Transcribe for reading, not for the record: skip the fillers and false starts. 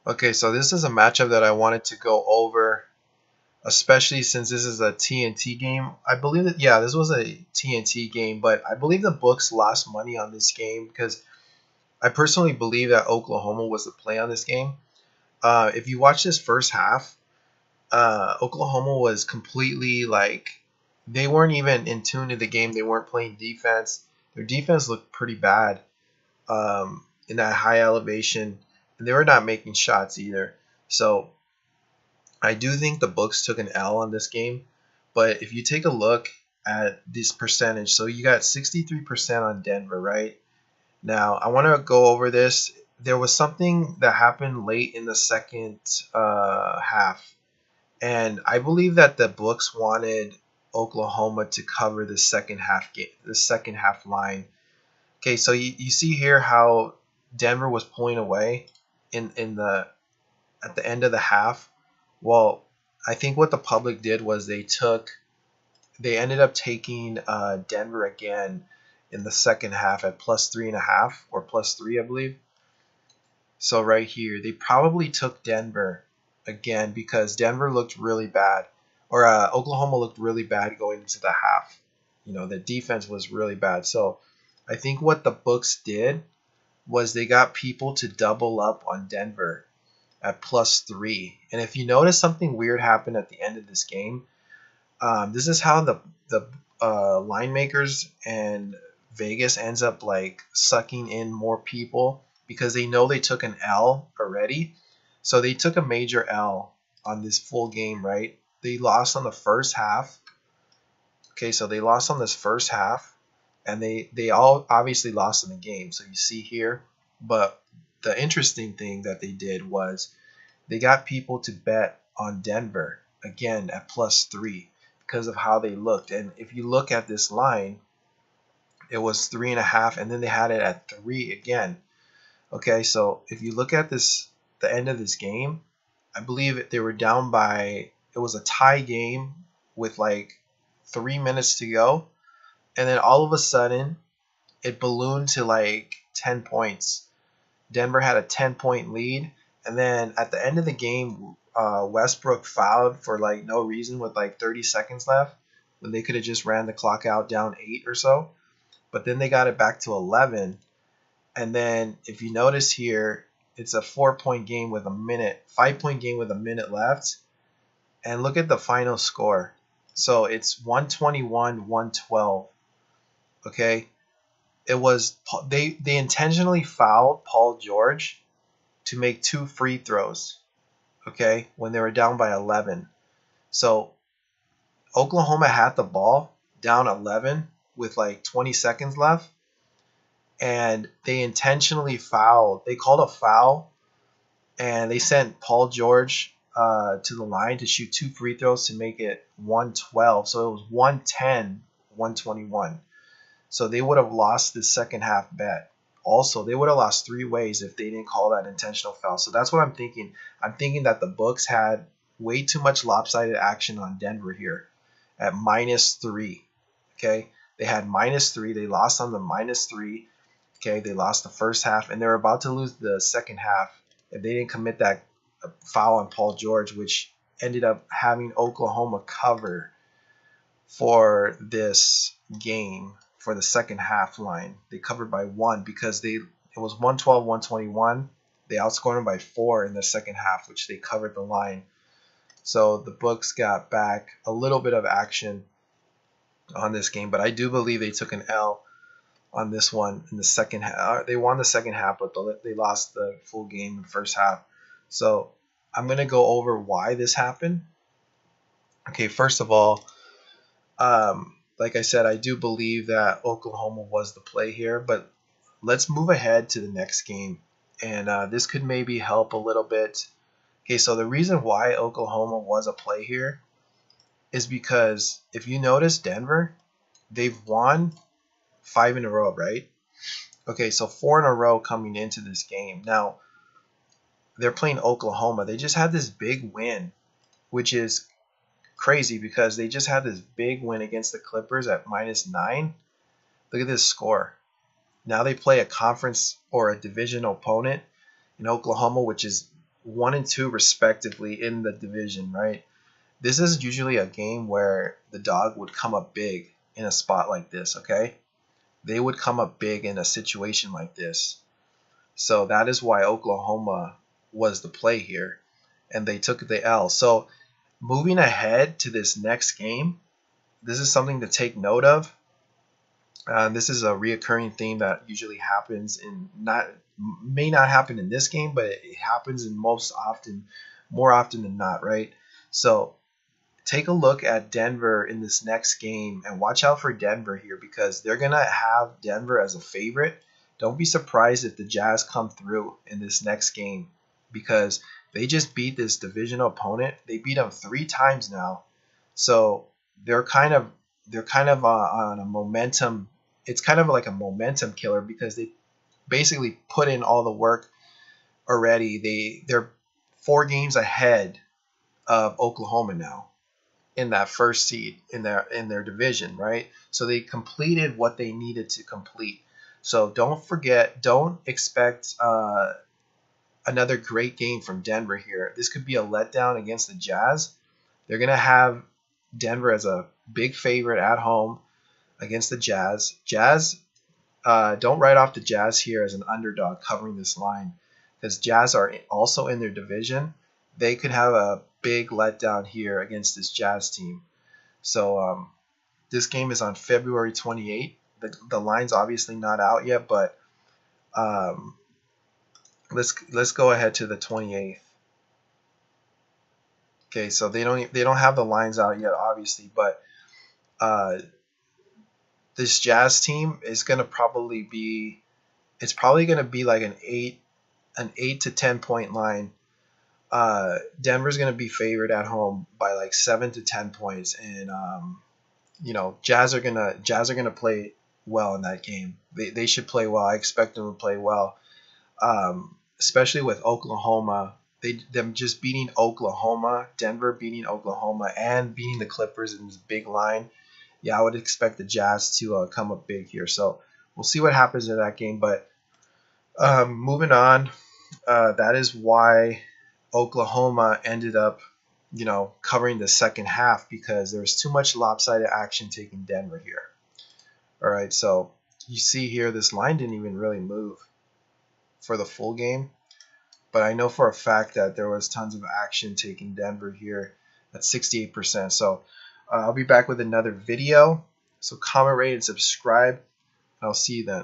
Okay, so this is a matchup that I wanted to go over, especially since this is a TNT game. I believe that, yeah, this was a TNT game, but I believe the books lost money on this game because I personally believe that Oklahoma was the play on this game. If you watch this first half, Oklahoma was completely like they weren't even in tune to the game. They weren't playing defense. Their defense looked pretty bad in that high elevation, and they were not making shots either. So I do think the books took an L on this game. But if you take a look at this percentage, so you got 63% on Denver, right? Now, I want to go over this. There was something that happened late in the second half, and I believe that the books wanted Oklahoma to cover the second half game, the second half line. Okay, so you see here how Denver was pulling away in the at the end of the half. Well, I think what the public did was they ended up taking Denver again in the second half at +3.5 or +3, I believe. So right here, they probably took Denver again because Denver looked really bad, or Oklahoma looked really bad going into the half. You know, the defense was really bad. So I think what the books did was they got people to double up on Denver at +3. And if you notice, something weird happened at the end of this game. This is how the line makers and Vegas ends up like sucking in more people because they know they took an L already. So they took a major L on this full game, right? They lost on the first half. Okay, so they lost on this first half, and they all obviously lost in the game. So you see here, but the interesting thing that they did was they got people to bet on Denver again at +3 because of how they looked. And if you look at this line, it was 3.5, and then they had it at 3 again. Okay, so if you look at this, the end of this game, I believe they were down by, it was a tie game with like 3 minutes to go. And then all of a sudden, it ballooned to like 10 points. Denver had a 10-point lead. And then at the end of the game, Westbrook fouled for like no reason with like 30 seconds left when they could have just ran the clock out down 8 or so. But then they got it back to 11. And then if you notice here, it's a 4-point game with a minute, 5-point game with a minute left. And look at the final score. So it's 121-112. Okay. It was they intentionally fouled Paul George to make 2 free throws, okay, when they were down by 11. So Oklahoma had the ball down 11 with like 20 seconds left, and they intentionally fouled. They called a foul, and they sent Paul George to the line to shoot 2 free throws to make it 112. So it was 110-121. So they would have lost the second half bet. Also, they would have lost 3 ways if they didn't call that intentional foul. So that's what I'm thinking. I'm thinking that the books had way too much lopsided action on Denver here at -3. Okay, they had -3. They lost on the -3. Okay, they lost the first half, and they're about to lose the second half if they didn't commit that foul on Paul George, which ended up having Oklahoma cover for this game for the second half line. They covered by 1 because it was 112-121. They outscored them by 4 in the second half, which they covered the line. So the books got back a little bit of action on this game, but I do believe they took an L on this one in the second half. They won the second half, but they lost the full game in the first half. So I'm going to go over why this happened. Okay, first of all, like I said, I do believe that Oklahoma was the play here, but let's move ahead to the next game. And this could maybe help a little bit. Okay, so the reason why Oklahoma was a play here is because if you notice Denver, they've won 5 in a row, right? Okay, so 4 in a row coming into this game. Now, they're playing Oklahoma. They just had this big win, which is crazy because they just had this big win against the Clippers at -9. Look at this score. Now they play a conference or a divisional opponent in Oklahoma, which is 1 and 2 respectively in the division, right? This is usually a game where the dog would come up big in a spot like this, okay? They would come up big in a situation like this. So that is why Oklahoma was the play here, and they took the L. So moving ahead to this next game, this is something to take note of. This is a reoccurring theme that usually happens may not happen in this game, but it happens in more often than not, right? So take a look at Denver in this next game and watch out for Denver here because they're going to have Denver as a favorite. Don't be surprised if the Jazz come through in this next game because they just beat this divisional opponent. They beat them 3 times now. So they're kind of on a momentum. It's kind of like a momentum killer because they basically put in all the work already. They're 4 games ahead of Oklahoma now in that first seed in their division, right? So they completed what they needed to complete. So don't expect another great game from Denver here. This could be a letdown against the Jazz. They're gonna have Denver as a big favorite at home against the Jazz. Don't write off the Jazz here as an underdog covering this line because Jazz are also in their division. They could have a big letdown here against this Jazz team. So this game is on February 28th. The line's obviously not out yet, but let's go ahead to the 28th. Okay, so they don't have the lines out yet, obviously, but this Jazz team is gonna probably be like an 8 to 10 point line. Denver's gonna be favored at home by like 7 to 10 points, and Jazz are gonna play well in that game. They should play well. I expect them to play well, especially with Oklahoma. Them just beating Oklahoma, Denver beating Oklahoma, and beating the Clippers in this big line. Yeah, I would expect the Jazz to come up big here. So we'll see what happens in that game. But moving on, that is why Oklahoma ended up, covering the second half because there was too much lopsided action taking Denver here. All right, so you see here this line didn't even really move for the full game. But I know for a fact that there was tons of action taking Denver here at 68%. So I'll be back with another video. So comment, rate, and subscribe. I'll see you then.